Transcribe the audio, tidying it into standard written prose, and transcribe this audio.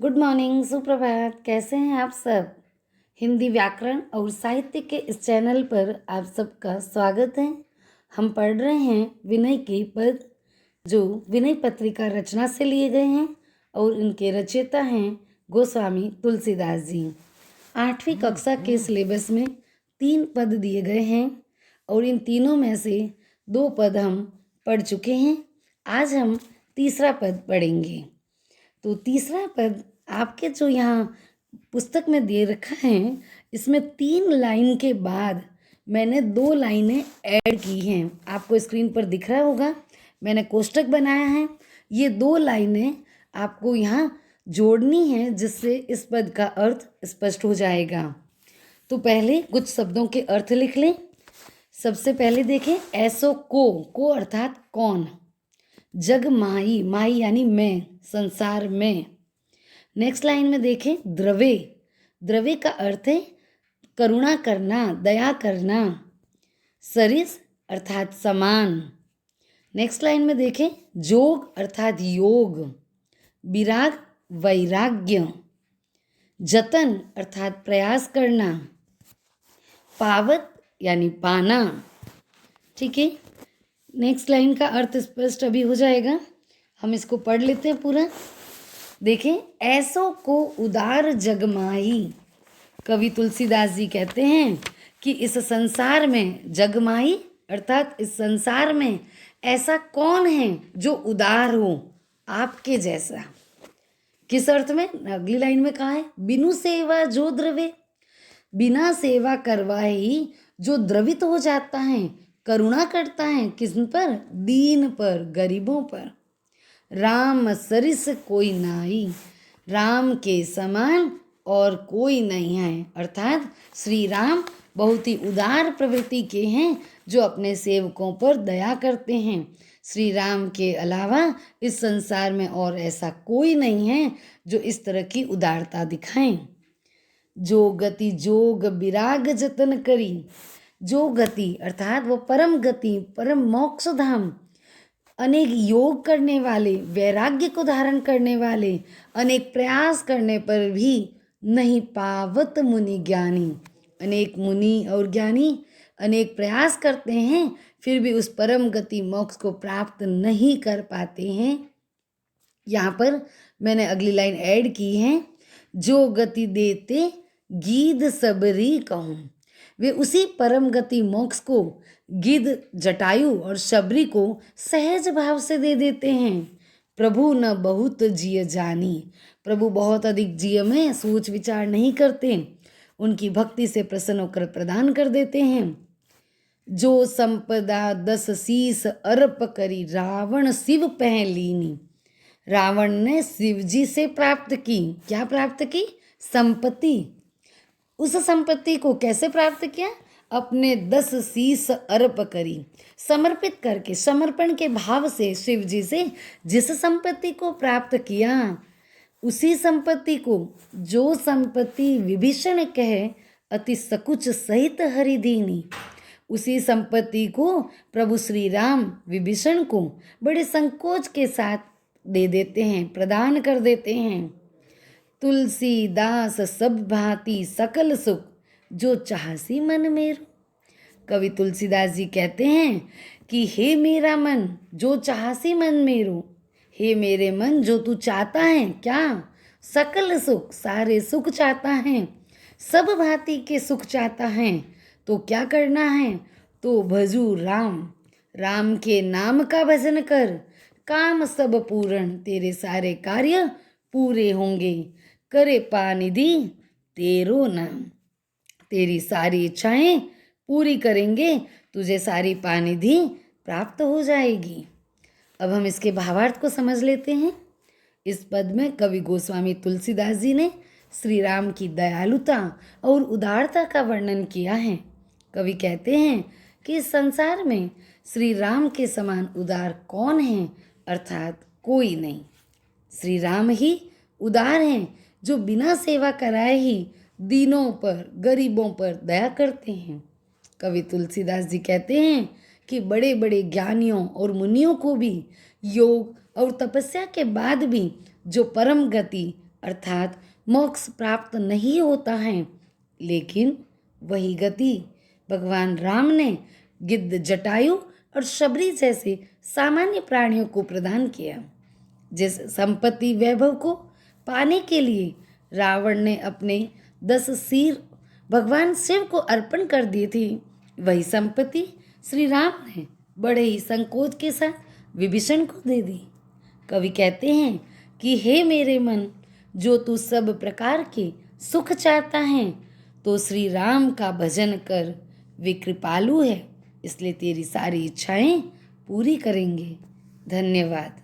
Good morning, सुप्रभात। कैसे हैं आप सब? हिंदी व्याकरण और साहित्य के इस चैनल पर आप सबका स्वागत है। हम पढ़ रहे हैं विनय के पद, जो विनय पत्रिका रचना से लिए गए हैं और इनके रचयिता हैं गोस्वामी तुलसीदास जी। 8वीं कक्षा के सिलेबस में 3 पद दिए गए हैं और इन तीनों में से 2 पद हम पढ़ चुके हैं। आज हम तीसरा पद पढ़ेंगे। तो तीसरा पद आपके जो यहाँ पुस्तक में दे रखा है, इसमें 3 लाइन के बाद मैंने 2 लाइनें ऐड की हैं। आपको स्क्रीन पर दिख रहा होगा, मैंने कोष्टक बनाया है। ये 2 लाइनें आपको यहाँ जोड़नी है, जिससे इस पद का अर्थ स्पष्ट हो जाएगा। तो पहले कुछ शब्दों के अर्थ लिख लें। सबसे पहले देखें, ऐसो को अर्थात कौन। जग माही, माही यानी मैं, संसार में। नेक्स्ट लाइन में देखें, द्रवे, द्रवे का अर्थ है करुणा करना, दया करना। सरिस अर्थात समान। नेक्स्ट लाइन में देखें, जोग अर्थात योग। विराग वैराग्य। जतन अर्थात प्रयास करना। पावत यानी पाना। ठीक है, नेक्स्ट लाइन का अर्थ स्पष्ट अभी हो जाएगा। हम इसको पढ़ लेते हैं पूरा। देखें, ऐसो को उदार जगमाही। कवि तुलसीदास जी कहते हैं कि इस संसार में, जगमाही अर्थात इस संसार में ऐसा कौन है जो उदार हो आपके जैसा। किस अर्थ में? अगली लाइन में कहा है, बिनु सेवा जो द्रवे, बिना सेवा करवाए ही जो द्रवित हो जाता है, करुणा करता है। किस पर? दीन पर, गरीबों पर। राम सरिस कोई नाई, राम के समान और कोई नहीं है। अर्थात श्री राम बहुत ही उदार प्रवृत्ति के हैं, जो अपने सेवकों पर दया करते हैं। श्री राम के अलावा इस संसार में और ऐसा कोई नहीं है जो इस तरह की उदारता दिखाएं। जो गति जोग विराग जतन करी। जो गति अर्थात वो परम गति, परम मोक्ष धाम, अनेक योग करने वाले, वैराग्य को धारण करने वाले, अनेक प्रयास करने पर भी नहीं पावत मुनि ज्ञानी। अनेक मुनि और ज्ञानी अनेक प्रयास करते हैं, फिर भी उस परम गति मोक्ष को प्राप्त नहीं कर पाते हैं। यहाँ पर मैंने अगली लाइन ऐड की है, जो गति देते गीध सबरी कहूँ। वे उसी परम गति मोक्ष को गिद्ध, जटायु और शबरी को सहज भाव से दे देते हैं। प्रभु न बहुत जिय जानी, प्रभु बहुत अधिक जिय में सोच विचार नहीं करते, उनकी भक्ति से प्रसन्न होकर प्रदान कर देते हैं। जो संपदा 10 शीस अर्प करी, रावण शिव पह लीनी। रावण ने शिव जी से प्राप्त की, क्या प्राप्त की? संपत्ति। उस संपत्ति को कैसे प्राप्त किया? अपने 10 शीस अर्प करी, समर्पित करके, समर्पण के भाव से शिव जी से जिस संपत्ति को प्राप्त किया, उसी संपत्ति को, जो संपत्ति विभीषण कहे अति सकुच सहित हरिदीनी, उसी संपत्ति को प्रभु श्री राम विभीषण को बड़े संकोच के साथ दे देते हैं, प्रदान कर देते हैं। तुलसीदास सब भांति सकल सुख, जो चाहसी मन मेरो। कवि तुलसीदास जी कहते हैं कि हे मेरा मन, जो चाहसी मन मेरो। हे मेरे मन, जो तू चाहता है क्या? सकल सुख, सारे सुख चाहता है, सब भांति के सुख चाहता है। तो क्या करना है? तो भजू राम, राम के नाम का भजन कर। काम सब पूर्ण, तेरे सारे कार्य पूरे होंगे। करे पानिधि तेरो नाम, तेरी सारी इच्छाएं पूरी करेंगे, तुझे सारी पानिधि प्राप्त हो जाएगी। अब हम इसके भावार्थ को समझ लेते हैं। इस पद में कवि गोस्वामी तुलसीदास जी ने श्री राम की दयालुता और उदारता का वर्णन किया है। कवि कहते हैं कि इस संसार में श्री राम के समान उदार कौन है? अर्थात कोई नहीं। श्री राम ही उदार हैं, जो बिना सेवा कराए ही दीनों पर, गरीबों पर दया करते हैं। कवि तुलसीदास जी कहते हैं कि बड़े बड़े ज्ञानियों और मुनियों को भी योग और तपस्या के बाद भी जो परम गति अर्थात मोक्ष प्राप्त नहीं होता है, लेकिन वही गति भगवान राम ने गिद्ध, जटायु और शबरी जैसे सामान्य प्राणियों को प्रदान किया। जिस संपत्ति वैभव को पाने के लिए रावण ने अपने 10 सिर भगवान शिव को अर्पण कर दिए थे, वही संपत्ति श्री राम ने बड़े ही संकोच के साथ विभीषण को दे दी। कवि कहते हैं कि हे मेरे मन, जो तू सब प्रकार के सुख चाहता है तो श्री राम का भजन कर, वे कृपालु है, इसलिए तेरी सारी इच्छाएं पूरी करेंगे। धन्यवाद।